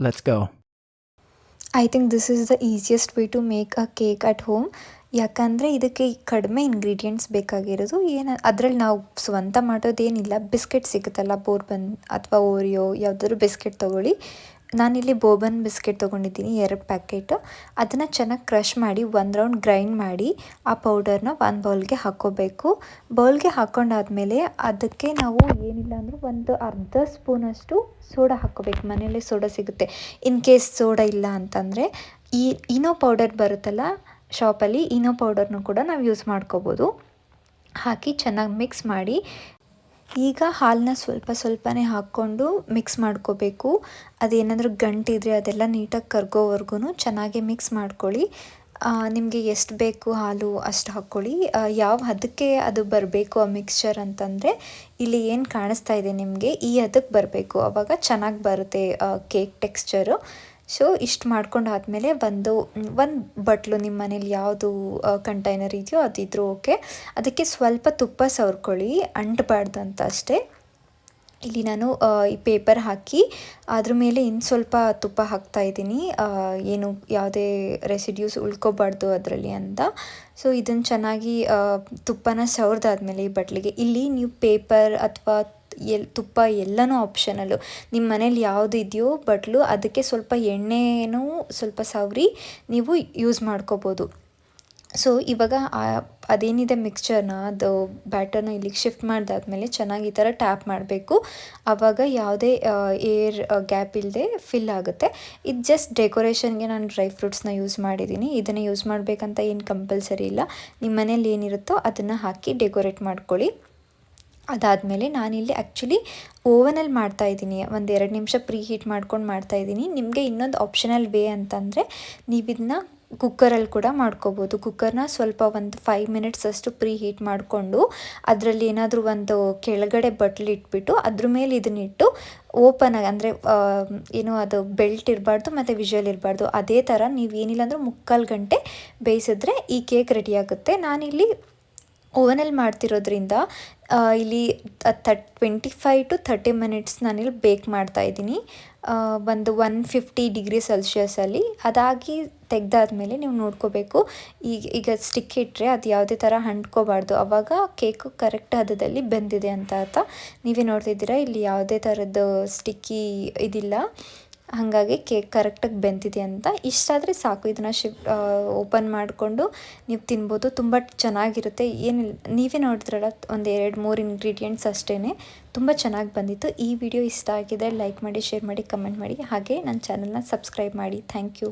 Let's go. I think this is the easiest way to make a cake at home. ಯಾಕಂದರೆ ಇದಕ್ಕೆ ಕಡಿಮೆ ingredients ಬೇಕಾಗಿರೋದು. ಅದರಲ್ಲಿ ನಾವು ಸ್ವಂತ ಮಾಡೋದೇನಿಲ್ಲ. ಬಿಸ್ಕೆಟ್ ಸಿಗುತ್ತಲ್ಲ, ಬೋರ್ಬನ್ ಅಥವಾ ಓರಿಯೋ ಯಾವುದಾದ್ರೂ ಬಿಸ್ಕೆಟ್ ತೊಗೊಳ್ಳಿ. ನಾನಿಲ್ಲಿ ಬೋರ್ಬನ್ ಬಿಸ್ಕೆಟ್ ತೊಗೊಂಡಿದ್ದೀನಿ 2 ಪ್ಯಾಕೆಟು. ಅದನ್ನು ಚೆನ್ನಾಗಿ ಕ್ರಷ್ ಮಾಡಿ 1 ರೌಂಡ್ ಗ್ರೈಂಡ್ ಮಾಡಿ ಆ ಪೌಡರ್ನ ಒಂದು ಬೌಲ್ಗೆ ಹಾಕ್ಕೋಬೇಕು. ಬೌಲ್ಗೆ ಹಾಕ್ಕೊಂಡಾದ್ಮೇಲೆ ಅದಕ್ಕೆ ನಾವು ಏನಿಲ್ಲ ಅಂದರೂ ಒಂದು ಅರ್ಧ ಸ್ಪೂನಷ್ಟು ಸೋಡಾ ಹಾಕ್ಕೋಬೇಕು. ಮನೆಯಲ್ಲೇ ಸೋಡಾ ಸಿಗುತ್ತೆ. ಇನ್ ಕೇಸ್ ಸೋಡಾ ಇಲ್ಲ ಅಂತಂದರೆ ಈನೋ ಪೌಡರ್ ಬರುತ್ತಲ್ಲ ಶಾಪಲ್ಲಿ, ಈನೋ ಪೌಡರ್ನೂ ಕೂಡ ನಾವು ಯೂಸ್ ಮಾಡ್ಕೋಬೋದು. ಹಾಕಿ ಚೆನ್ನಾಗಿ ಮಿಕ್ಸ್ ಮಾಡಿ, ಈಗ ಹಾಲನ್ನ ಸ್ವಲ್ಪ ಸ್ವಲ್ಪನೇ ಹಾಕ್ಕೊಂಡು ಮಿಕ್ಸ್ ಮಾಡ್ಕೋಬೇಕು. ಅದೇನಾದರೂ ಗಂಟಿದ್ರೆ ಅದೆಲ್ಲ ನೀಟಾಗಿ ಕರ್ಗೋವರೆಗೂ ಚೆನ್ನಾಗಿ ಮಿಕ್ಸ್ ಮಾಡ್ಕೊಳ್ಳಿ. ನಿಮಗೆ ಎಷ್ಟು ಬೇಕು ಹಾಲು ಅಷ್ಟು ಹಾಕ್ಕೊಳ್ಳಿ. ಯಾವ ಹದಕ್ಕೆ ಅದು ಬರಬೇಕು ಆ ಮಿಕ್ಸ್ಚರ್ ಅಂತಂದರೆ, ಇಲ್ಲಿ ಏನು ಕಾಣಿಸ್ತಾ ಇದೆ ನಿಮಗೆ, ಈ ಹದಕ್ಕೆ ಬರಬೇಕು. ಆವಾಗ ಚೆನ್ನಾಗಿ ಬರುತ್ತೆ ಕೇಕ್ ಟೆಕ್ಸ್ಚರು. ಸೊ ಇಷ್ಟು ಮಾಡ್ಕೊಂಡಾದಮೇಲೆ ಒಂದು ಬಟ್ಲು ನಿಮ್ಮ ಮನೇಲಿ ಯಾವುದು ಕಂಟೈನರ್ ಇದೆಯೋ ಅದಿದ್ರೂ ಓಕೆ. ಅದಕ್ಕೆ ಸ್ವಲ್ಪ ತುಪ್ಪ ಸವರ್ಕೊಳ್ಳಿ, ಅಂಟಬಾರ್ದು ಅಂತ ಅಷ್ಟೇ. ಇಲ್ಲಿ ನಾನು ಈ ಪೇಪರ್ ಹಾಕಿ ಅದ್ರ ಮೇಲೆ ಇನ್ನು ಸ್ವಲ್ಪ ತುಪ್ಪ ಹಾಕ್ತಾಯಿದ್ದೀನಿ, ಏನು ಯಾವುದೇ ರೆಸಿಡ್ಯೂಸ್ ಉಳ್ಕೊಬಾರ್ದು ಅದರಲ್ಲಿ ಅಂತ. ಸೊ ಇದನ್ನು ಚೆನ್ನಾಗಿ ತುಪ್ಪನ ಸವರ್ದಾದ್ಮೇಲೆ ಈ ಬಟ್ಲಿಗೆ, ಇಲ್ಲಿ ನೀವು ಪೇಪರ್ ಅಥವಾ ತುಪ್ಪ ಎಲ್ಲನೂ ಆಪ್ಷನಲ್ಲು. ನಿಮ್ಮ ಮನೇಲಿ ಯಾವುದು ಇದೆಯೋ ಬಟ್ಲು, ಅದಕ್ಕೆ ಸ್ವಲ್ಪ ಎಣ್ಣೆನೂ ಸ್ವಲ್ಪ ಸವರಿ ನೀವು ಯೂಸ್ ಮಾಡ್ಕೋಬೋದು. ಸೊ ಇವಾಗ ಅದೇನಿದೆ ಮಿಕ್ಸ್ಚರ್ನ, ಅದು ಬ್ಯಾಟರ್ನ ಇಲ್ಲಿಗೆ ಶಿಫ್ಟ್ ಮಾಡಿದಾದ್ಮೇಲೆ ಚೆನ್ನಾಗಿ ಈ ಥರ ಟ್ಯಾಪ್ ಮಾಡಬೇಕು. ಆವಾಗ ಯಾವುದೇ ಏರ್ ಗ್ಯಾಪ್ ಇಲ್ಲದೆ ಫಿಲ್ ಆಗುತ್ತೆ. ಇದು ಜಸ್ಟ್ ಡೆಕೋರೇಷನ್ಗೆ ನಾನು ಡ್ರೈ ಫ್ರೂಟ್ಸ್ನ ಯೂಸ್ ಮಾಡಿದ್ದೀನಿ. ಇದನ್ನು ಯೂಸ್ ಮಾಡಬೇಕಂತ ಏನು ಕಂಪಲ್ಸರಿ ಇಲ್ಲ. ನಿಮ್ಮ ಮನೇಲಿ ಏನಿರುತ್ತೋ ಅದನ್ನು ಹಾಕಿ ಡೆಕೋರೇಟ್ ಮಾಡ್ಕೊಳ್ಳಿ. ಅದಾದಮೇಲೆ ನಾನಿಲ್ಲಿ ಆ್ಯಕ್ಚುಲಿ ಓವನಲ್ಲಿ ಮಾಡ್ತಾಯಿದ್ದೀನಿ. 1-2 ನಿಮಿಷ ಪ್ರೀ ಹೀಟ್ ಮಾಡ್ಕೊಂಡು ಮಾಡ್ತಾಯಿದ್ದೀನಿ. ನಿಮಗೆ ಇನ್ನೊಂದು ಆಪ್ಷನಲ್ ವೇ ಅಂತಂದರೆ ನೀವಿದನ್ನ ಕುಕ್ಕರಲ್ಲಿ ಕೂಡ ಮಾಡ್ಕೋಬೋದು. ಕುಕ್ಕರ್ನ ಸ್ವಲ್ಪ ಒಂದು 5 ಮಿನಿಟ್ಸ್ ಅಷ್ಟು ಪ್ರೀ ಹೀಟ್ ಮಾಡಿಕೊಂಡು ಅದರಲ್ಲಿ ಏನಾದರೂ ಒಂದು ಕೆಳಗಡೆ ಬಟ್ಲು ಇಟ್ಬಿಟ್ಟು ಅದ್ರ ಮೇಲೆ ಇದನ್ನಿಟ್ಟು ಓಪನಾಗಿ, ಅಂದರೆ ಏನು ಅದು ಬೆಲ್ಟ್ ಇರಬಾರ್ದು ಮತ್ತು ವಿಷಲ್ ಇರಬಾರ್ದು. ಅದೇ ಥರ ನೀವು ಏನಿಲ್ಲ ಅಂದರೂ 3/4 ಗಂಟೆ ಬೇಯಿಸಿದ್ರೆ ಈ ಕೇಕ್ ರೆಡಿಯಾಗುತ್ತೆ. ನಾನಿಲ್ಲಿ ಓವನಲ್ಲಿ ಮಾಡ್ತಿರೋದ್ರಿಂದ ಇಲ್ಲಿ 25 to 30 ಮಿನಿಟ್ಸ್ ನಾನಿಲ್ಲಿ ಬೇಕ್ ಮಾಡ್ತಾಯಿದ್ದೀನಿ, ಒಂದು 150 ಡಿಗ್ರಿ ಸೆಲ್ಸಿಯಸಲ್ಲಿ. ಅದಾಗಿ ತೆಗೆದಾದ್ಮೇಲೆ ನೀವು ನೋಡ್ಕೋಬೇಕು, ಈಗ ಸ್ಟಿಕ್ ಇಟ್ಟರೆ ಅದು ಯಾವುದೇ ಥರ ಅಂಟ್ಕೋಬಾರ್ದು. ಆವಾಗ ಕೇಕು ಕರೆಕ್ಟ್ ಹದದಲ್ಲಿ ಬೆಂದಿದೆ ಅಂತ ಅರ್ಥ. ನೀವೇ ನೋಡ್ತಿದ್ದೀರಾ, ಇಲ್ಲಿ ಯಾವುದೇ ಥರದ್ದು ಸ್ಟಿಕ್ಕಿ ಇದಿಲ್ಲ, ಹಾಗಾಗಿ ಕೇಕ್ ಕರೆಕ್ಟಾಗಿ ಬೆಂದಿದೆ ಅಂತ. ಇಷ್ಟಾದರೆ ಸಾಕು. ಇದನ್ನು ಓಪನ್ ಮಾಡಿಕೊಂಡು ನೀವು ತಿನ್ಬೋದು. ತುಂಬ ಚೆನ್ನಾಗಿರುತ್ತೆ. ಏನಿಲ್ಲ, ನೀವೇ ನೋಡಿದ್ರಲ್ಲ, ಒಂದು 2-3 ಇಂಗ್ರೀಡಿಯೆಂಟ್ಸ್ ಅಷ್ಟೇ. ತುಂಬ ಚೆನ್ನಾಗಿ ಬಂದಿತ್ತು. ಈ ವಿಡಿಯೋ ಇಷ್ಟ ಆಗಿದ್ರೆ ಲೈಕ್ ಮಾಡಿ, ಶೇರ್ ಮಾಡಿ, ಕಮೆಂಟ್ ಮಾಡಿ. ಹಾಗೆ ನನ್ನ ಚಾನಲ್ನ ಸಬ್ಸ್ಕ್ರೈಬ್ ಮಾಡಿ. Thank you.